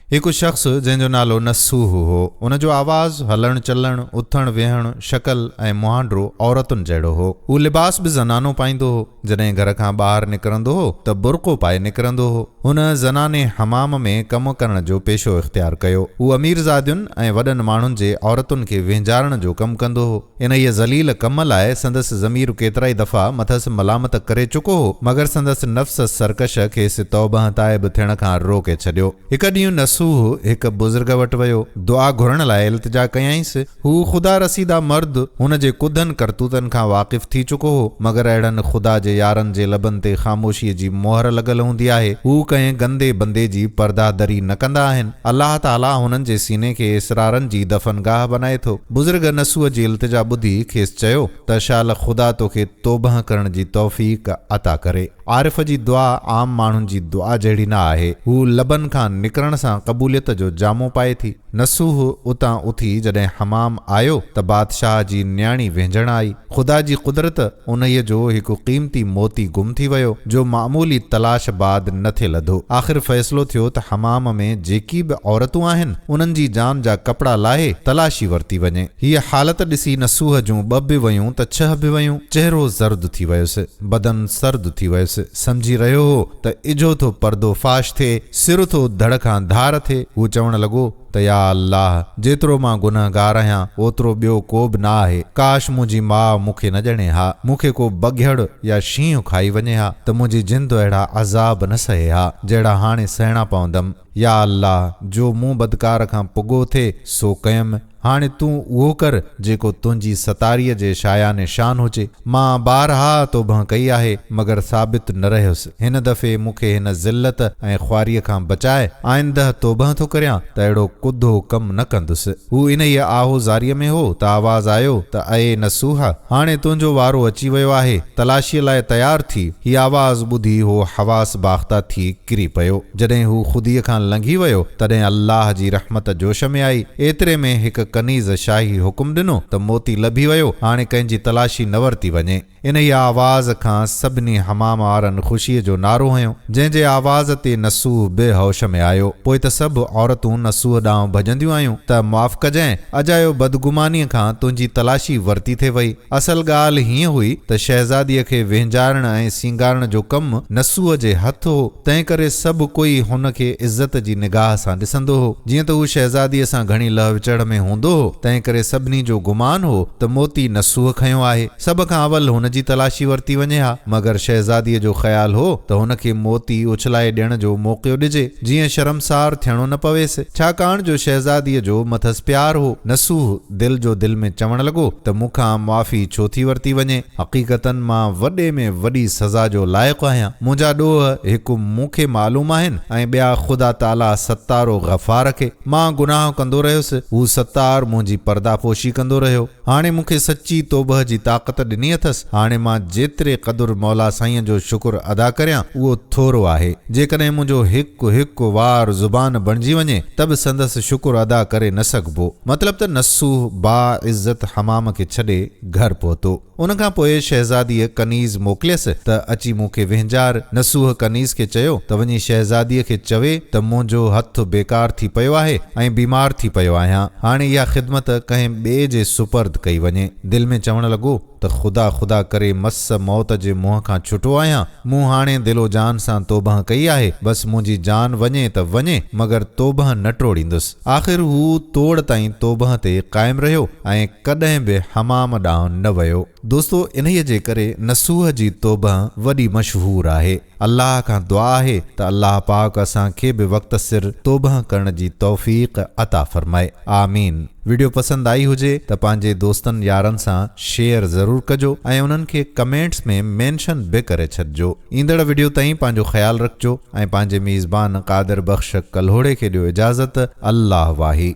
हिकु शख़्स जंहिंजो नालो नसूह हो, उन जो आवाज़, हलण चलण, उथण वेहण, शक्ल ऐं मुहांडो औरतुनि जहिड़ो हो। हू लिबास बि ज़नानो पाईंदो हो। जॾहिं घर खां ॿाहिरि निकिरंदो हो त बुरको पाए निकिरंदो हो। हुन ज़नाने हमाम में कमु करण जो पेशो इख़्तियार कयो। हू अमीरज़ादियुनि ऐं वॾनि माण्हुनि जे औरतुनि खे वेंजारण जो कमु कंदो हो। इन इहे ज़लील कम लाइ संदसि ज़मीर केतिरा ई दफ़ा मथसि मलामत करे चुको हो, मगर संदसि नफ़्स सरकश खेसि तौबह ताइब थियण खां रोके छॾियो। हिकु ॾींहुं नसूह हिकु बुज़ुर्ग वटि वियो, दुआ घुरण लाइ इल्तिजा कयईंसि। हू ख़ुदा रसीदा मर्द हुन जे कुदनि करतूतनि खां वाक़िफ़ थी चुको हो, मगर अहिड़नि ख़ुदा जे यारनि जे लबनि ते ख़ामोशीअ जी मोहर लॻल हूंदी आहे। हू कंहिं गंदे बंदे जी पर्दादरी न कंदा आहिनि। अल्लाह ताला हुननि जे सीने खे इसरारनि जी दफ़नगाह बनाए थो। बुज़ुर्ग नसूह जी इल्तिजा ॿुधी खेसि चयो त शाल ख़ुदा तोखे तौबह करण जी तौफ़ीक़ अता करे। आरिफ़ जी दुआ आम माण्हुनि जी दुआ जहिड़ी न आहे। हू लबनि खां निकिरण सां क़बूलियत जो जामो पाए थी। नसूह उतां उथी जॾहिं हमाम आयो त बादशाह जी न्याणी वेंझण आई। ख़ुदा जी कुदरत, उन्हीअ जो हिकु क़ीमती मोती गुम थी वियो जो मामूली तलाश बाद न थे लधो। आख़िर फ़ैसिलो थियो त हमाम में जेकी बि औरतूं आहिनि, उन्हनि जी जान जा कपिड़ा लाहे तलाशी वरिती वञे। हीअ हालत ॾिसी नसूह जूं ॿ बि वयूं त 6 बि वयूं। चहिरो ज़र्द थी वियुसि, बदन सर्द थी वियुसि। सम्झी रहियो हो त इजो थो पर्दो फाश थिए, सिर थो धड़ खां धार थिए। हू चवण लॻो त या अल्लाह, जेतिरो मां गुनहगार आहियां ओतिरो ॿियो को बि न आहे। काश मुंहिंजी माउ मूंखे न ॼणे हा, मूंखे को बघियड़ या शींहुं खाई वञे हा त मुंहिंजी जिंद अहिड़ा अज़ाब न सहे हा जहिड़ा हाणे सहणा पवंदमि। या अल्लाह, जो मूं बदकार खां पुॻो थिए सो कयमि। हाणे तूं उहो कर जेको तुंहिंजी सतारीअ जे शायाने शान हुजे। मां बारहा तौबह कई आहे, मगर साबित न रहियुसि। हिन दफ़े मूंखे हिन ज़िल्लत ऐं ख्वारीअ खां बचाए। आइंदह तौबह थो करियां त अहिड़ो कुदो कमु न कंदुसि। हू इन ई आहोज़ारीअ में हो त आवाज़ आयो त अए नसूह, हाणे तुंहिंजो वारो अची वियो आहे, तलाशीअ लाइ तयार थी। हीअ आवाज़ ॿुधी हो हवास बाख़्ता थी किरी पियो। जॾहिं हू ख़ुदीअ खां लंघी वियो तॾहिं अल्लाह जी रहमत जोश में आई। एतिरे में हिकु कनीज़ शाही हुकुम ॾिनो त मोती लभी वियो, हाणे कंहिंजी तलाशी न वरिती वञे। इन ई आवाज़ खां सभिनी हमाम वारनि ख़ुशीअ जो नारो हयो, जंहिंजे आवाज़ ते नसूह बेहोश में आयो। पोइ त सभु औरतूं नसूह ॾांहुं भॼंदियूं आयूं त माफ़ कजांइ, अजायो बदगुमानीअ खां तुंहिंजी तलाशी वरिती थे वई। असल ॻाल्हि हीअं हुई त शहज़ादीअ खे वेंजारण ऐं सींगारण जो कमु नसूह जे हथ हो, तंहिं करे सभु कोई हुन खे इज़त जी निगाह सां ॾिसंदो हो। जीअं त हू शहज़ादीअ सां घणी लह विचड़ में हूंदो हो, तंहिं करे सभिनी जो गुमान हो त मोती नसूह खयो आहे। सभ खां अवल हुन जी तलाशी वरिती वञे हा, मगर शहज़ादीअ जो ख़्याल हो त हुन खे मोती उछलाए ॾियण जो मौक़ो ॾिजे, जीअं शर्मसार थियणो न पवेसि, छाकाणि जो शहज़ादीअ जो मथसि प्यार हो। नसूह दिल जो दिल में चवण लॻो त मूंखां माफ़ी छो थी वरिती वञे। हक़ीक़तन मां वॾे में वॾी सज़ा जो लाइक़ु आहियां। मुंहिंजा ॾोह हिकु मूंखे मालूम आहिनि ऐं ॿिया ख़ुदा ताला सत्तारो गफ़ार खे। मां गुनाह कंदो रहियुसि, हू सत्तार मुंहिंजी पर्दापोशी कंदो रहियो। हाणे मूंखे सची तौबह जी ताक़त ॾिनी अथसि। हाणे मां जेतिरे क़दुरु मौला साईं जो शुक्र अदा करियां उहो थोरो आहे। जेकॾहिं मुंहिंजो हिकु हिकु वार ज़ुबान बणिजी वञे त बि संदसि शुक्र अदा करे न सघिबो। मतिलब त नसूह बा इज़त हमाम खे छॾे घर पहुतो। उन खां पोइ शहज़ादीअ कनीज़ मोकिलियसि त अची मूंखे वेंजार। नसूह कनीज़ खे चयो त वञी शहज़ादीअ खे चवे त मुंहिंजो हथु बेकार थी पियो आहे ऐं बीमार थी पियो आहियां। हाणे इहा ख़िदमत कंहिं ॿिए जे सुपर्द कई वञे। दिलि में चवण लॻो त ख़ुदा ख़ुदा करे मस मौत जे मुंहं खां छुटो आहियां। मूं हाणे दिलो जान सां तौबह कई आहे, बसि मुंहिंजी जान वञे त वञे, मगर तौबह न टोड़ींदुसि। आख़िर हू तोड़ ताईं तौबह ते क़ाइमु रहियो ऐं कॾहिं बि हमाम ॾांहुं न वियो। दोस्तो, इन्हीअ जे करे नसूह जी तौबह वॾी मशहूर आहे। अल्लाह खां दुआ आहे त अल्लाह पाक असांखे बि वक़्त सिर तौबह करण जी तौफ़ीक़ अता फ़रमाए। आमीन। वीडियो पसंदि आई हुजे त पंहिंजे दोस्तनि यारनि सां शेयर ज़रूरु कजो ऐं उन्हनि खे कमेंट्स में मेंशन बि करे छॾिजो। ईंदड़ वीडियो ताईं पंहिंजो ख़्यालु रखिजो ऐं पंहिंजे मेज़बान क़ादिर बख़्श कल्होड़े खे ॾियो इजाज़त। अल्लाह वाही।